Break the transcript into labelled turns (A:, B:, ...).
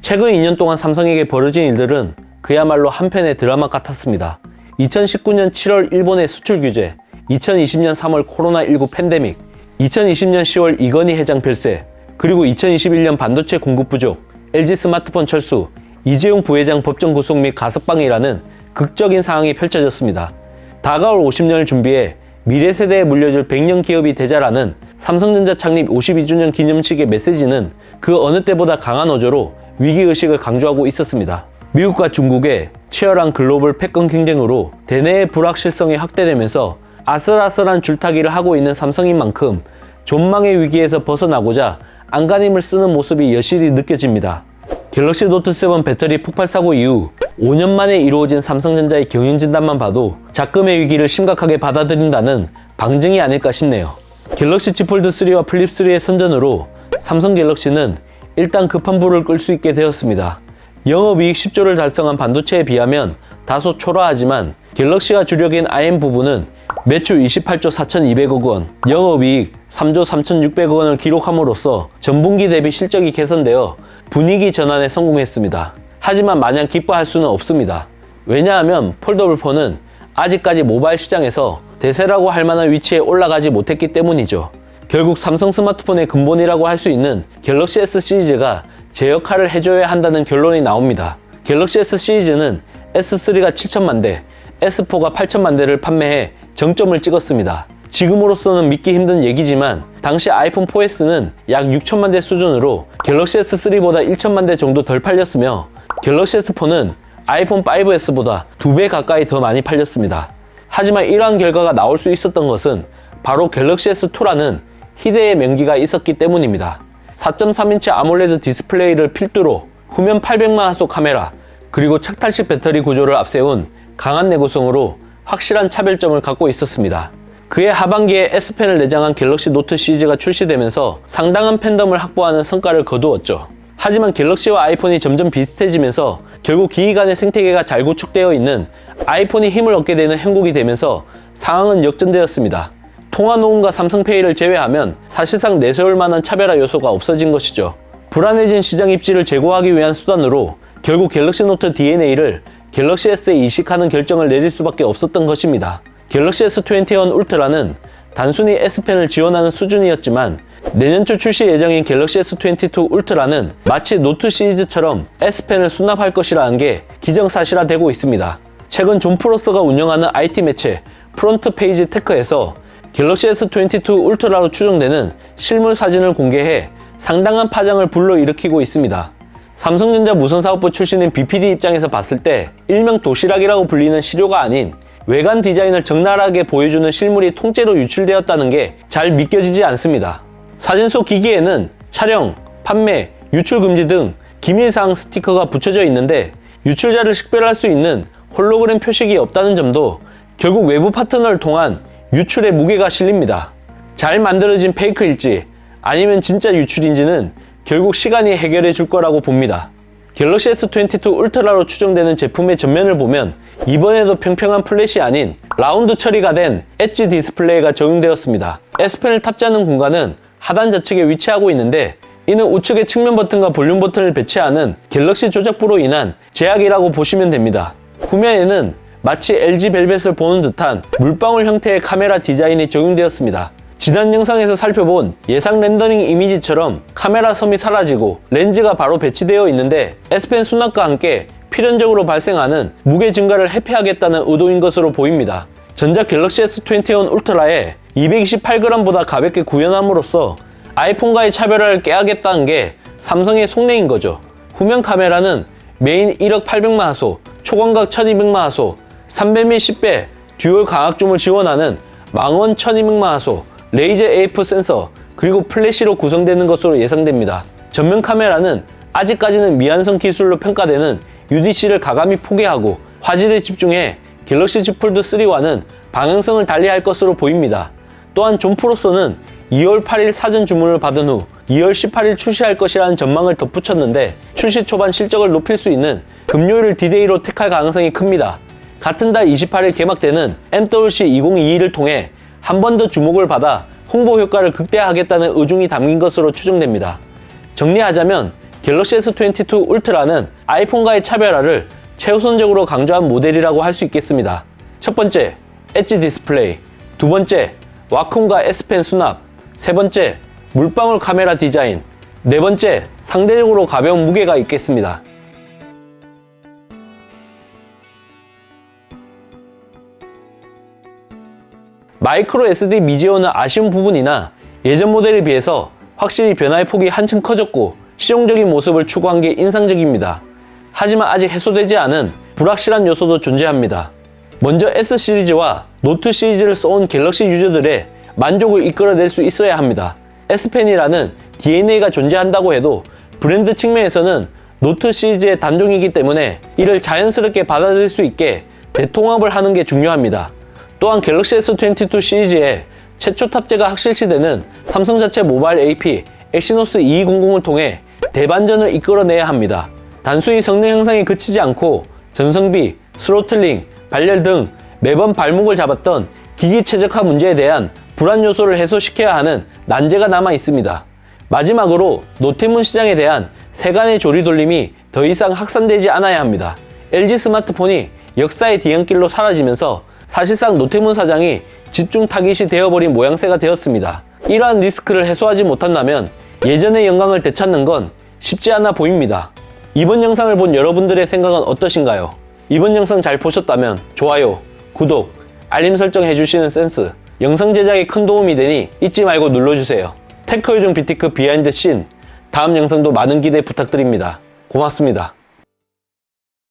A: 최근 2년 동안 삼성에게 벌어진 일들은 그야말로 한편의 드라마 같았습니다. 2019년 7월 일본의 수출 규제, 2020년 3월 코로나19 팬데믹, 2020년 10월 이건희 회장 별세, 그리고 2021년 반도체 공급 부족, LG 스마트폰 철수, 이재용 부회장 법정 구속 및 가석방이라는 극적인 상황이 펼쳐졌습니다. 다가올 50년을 준비해 미래 세대에 물려줄 100년 기업이 되자라는 삼성전자 창립 52주년 기념식의 메시지는 그 어느 때보다 강한 어조로 위기의식을 강조하고 있었습니다. 미국과 중국의 치열한 글로벌 패권 경쟁으로 대내의 불확실성이 확대되면서 아슬아슬한 줄타기를 하고 있는 삼성인 만큼 존망의 위기에서 벗어나고자 안간힘을 쓰는 모습이 여실히 느껴집니다. 갤럭시 노트 7 배터리 폭발 사고 이후 5년 만에 이루어진 삼성전자의 경영 진단만 봐도 작금의 위기를 심각하게 받아들인다는 방증이 아닐까 싶네요. 갤럭시 Z 폴드 3와 플립 3의 선전으로 삼성 갤럭시는 일단 급한 불을 끌 수 있게 되었습니다. 영업이익 10조를 달성한 반도체에 비하면 다소 초라하지만 갤럭시가 주력인 IM 부분은 매출 28조 4,200억 원, 영업이익 3조 3,600억 원을 기록함으로써 전분기 대비 실적이 개선되어 분위기 전환에 성공했습니다. 하지만 마냥 기뻐할 수는 없습니다. 왜냐하면 폴더블 폰은 아직까지 모바일 시장에서 대세라고 할 만한 위치에 올라가지 못했기 때문이죠. 결국 삼성 스마트폰의 근본이라고 할 수 있는 갤럭시 S 시리즈가 제 역할을 해줘야 한다는 결론이 나옵니다. 갤럭시 S 시리즈는 S3가 7천만 대, S4가 8천만 대를 판매해 정점을 찍었습니다. 지금으로서는 믿기 힘든 얘기지만 당시 아이폰 4S는 약 6천만 대 수준으로 갤럭시 S3보다 1천만 대 정도 덜 팔렸으며 갤럭시 S4는 아이폰 5S보다 2배 가까이 더 많이 팔렸습니다. 하지만 이러한 결과가 나올 수 있었던 것은 바로 갤럭시 S2라는 희대의 명기가 있었기 때문입니다. 4.3인치 아몰레드 디스플레이를 필두로 후면 800만 화소 카메라, 그리고 착탈식 배터리 구조를 앞세운 강한 내구성으로 확실한 차별점을 갖고 있었습니다. 그해 하반기에 S펜을 내장한 갤럭시 노트 시리즈가 출시되면서 상당한 팬덤을 확보하는 성과를 거두었죠. 하지만 갤럭시와 아이폰이 점점 비슷해지면서 결국 기기간의 생태계가 잘 구축되어 있는 아이폰이 힘을 얻게 되는 형국이 되면서 상황은 역전되었습니다. 통화녹음과 삼성페이를 제외하면 사실상 내세울 만한 차별화 요소가 없어진 것이죠. 불안해진 시장 입지를 제고하기 위한 수단으로 결국 갤럭시 노트 DNA를 갤럭시 S에 이식하는 결정을 내릴 수밖에 없었던 것입니다. 갤럭시 S21 울트라는 단순히 S펜을 지원하는 수준이었지만 내년 초 출시 예정인 갤럭시 S22 울트라는 마치 노트 시리즈처럼 S펜을 수납할 것이라는 게 기정사실화되고 있습니다. 최근 존 프로서가 운영하는 IT 매체 프론트 페이지 테크에서 갤럭시 S22 울트라로 추정되는 실물 사진을 공개해 상당한 파장을 불러일으키고 있습니다. 삼성전자 무선사업부 출신인 BPD 입장에서 봤을 때 일명 도시락이라고 불리는 시료가 아닌 외관 디자인을 적나라하게 보여주는 실물이 통째로 유출되었다는 게 잘 믿겨지지 않습니다. 사진 속 기기에는 촬영, 판매, 유출 금지 등 기밀사항 스티커가 붙여져 있는데 유출자를 식별할 수 있는 홀로그램 표식이 없다는 점도 결국 외부 파트너를 통한 유출의 무게가 실립니다. 잘 만들어진 페이크일지 아니면 진짜 유출인지는 결국 시간이 해결해 줄 거라고 봅니다. 갤럭시 S22 울트라로 추정되는 제품의 전면을 보면 이번에도 평평한 플랫이 아닌 라운드 처리가 된 엣지 디스플레이가 적용되었습니다. S펜을 탑재하는 공간은 하단 좌측에 위치하고 있는데 이는 우측에 측면 버튼과 볼륨 버튼을 배치하는 갤럭시 조작부로 인한 제약이라고 보시면 됩니다. 후면에는 마치 LG 벨벳을 보는 듯한 물방울 형태의 카메라 디자인이 적용되었습니다. 지난 영상에서 살펴본 예상 렌더링 이미지처럼 카메라 섬이 사라지고 렌즈가 바로 배치되어 있는데 S펜 수납과 함께 필연적으로 발생하는 무게 증가를 회피하겠다는 의도인 것으로 보입니다. 전작 갤럭시 S21 울트라에 228g보다 가볍게 구현함으로써 아이폰과의 차별화를 깨하겠다는 게 삼성의 속내인 거죠. 후면 카메라는 메인 1억 800만 화소, 초광각 1200만 화소, 3배 및 10배 듀얼 광학줌을 지원하는 망원 1200만 화소, 레이저 AF 센서, 그리고 플래시로 구성되는 것으로 예상됩니다. 전면 카메라는 아직까지는 미완성 기술로 평가되는 UDC를 가감히 포기하고 화질에 집중해 갤럭시 Z 폴드 3와는 방향성을 달리할 것으로 보입니다. 또한 존 프로서는 2월 8일 사전 주문을 받은 후 2월 18일 출시할 것이라는 전망을 덧붙였는데 출시 초반 실적을 높일 수 있는 금요일을 디데이로 택할 가능성이 큽니다. 같은 달 28일 개막되는 MWC 2022를 통해 한 번 더 주목을 받아 홍보 효과를 극대화하겠다는 의중이 담긴 것으로 추정됩니다. 정리하자면 갤럭시 S22 울트라는 아이폰과의 차별화를 최우선적으로 강조한 모델이라고 할 수 있겠습니다. 첫 번째, 엣지 디스플레이. 두 번째, 와콤과 S펜 수납. 세 번째, 물방울 카메라 디자인. 네 번째, 상대적으로 가벼운 무게가 있겠습니다. 마이크로 SD 미제어는 아쉬운 부분이나 예전 모델에 비해서 확실히 변화의 폭이 한층 커졌고 실용적인 모습을 추구한 게 인상적입니다. 하지만 아직 해소되지 않은 불확실한 요소도 존재합니다. 먼저 S 시리즈와 노트 시리즈를 써온 갤럭시 유저들의 만족을 이끌어낼 수 있어야 합니다. S펜이라는 DNA가 존재한다고 해도 브랜드 측면에서는 노트 시리즈의 단종이기 때문에 이를 자연스럽게 받아들일 수 있게 대통합을 하는 게 중요합니다. 또한 갤럭시 S22 시리즈에 최초 탑재가 확실시되는 삼성 자체 모바일 AP 엑시노스 2200을 통해 대반전을 이끌어내야 합니다. 단순히 성능 향상에 그치지 않고 전성비, 스로틀링, 발열 등 매번 발목을 잡았던 기기 최적화 문제에 대한 불안 요소를 해소시켜야 하는 난제가 남아 있습니다. 마지막으로 노태문 시장에 대한 세간의 조리돌림이 더 이상 확산되지 않아야 합니다. LG 스마트폰이 역사의 뒤안길로 사라지면서 사실상 노태문 사장이 집중 타깃이 되어버린 모양새가 되었습니다. 이러한 리스크를 해소하지 못한다면 예전의 영광을 되찾는 건 쉽지 않아 보입니다. 이번 영상을 본 여러분들의 생각은 어떠신가요? 이번 영상 잘 보셨다면 좋아요, 구독, 알림 설정 해주시는 센스, 영상 제작에 큰 도움이 되니 잊지 말고 눌러주세요. 테크 요정 BT크 비하인드 씬, 다음 영상도 많은 기대 부탁드립니다. 고맙습니다.